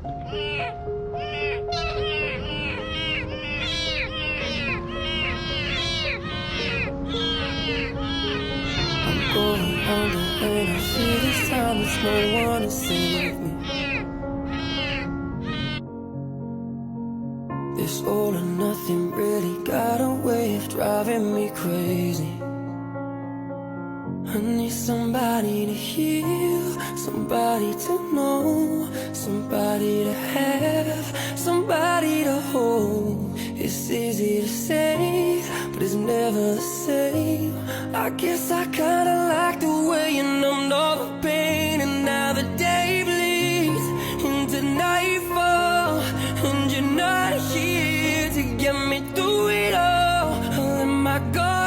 Going under and I see this time there's no one to save me. This all or nothing really got a way of driving me crazy. I need somebody to heal, somebody to know, somebody to have, somebody to hold. It's easy to say, but it's never the same. I guess I kinda like the way you numbed all the pain. And now the day bleeds into nightfall, and you're not here to get me through it all. I let my guard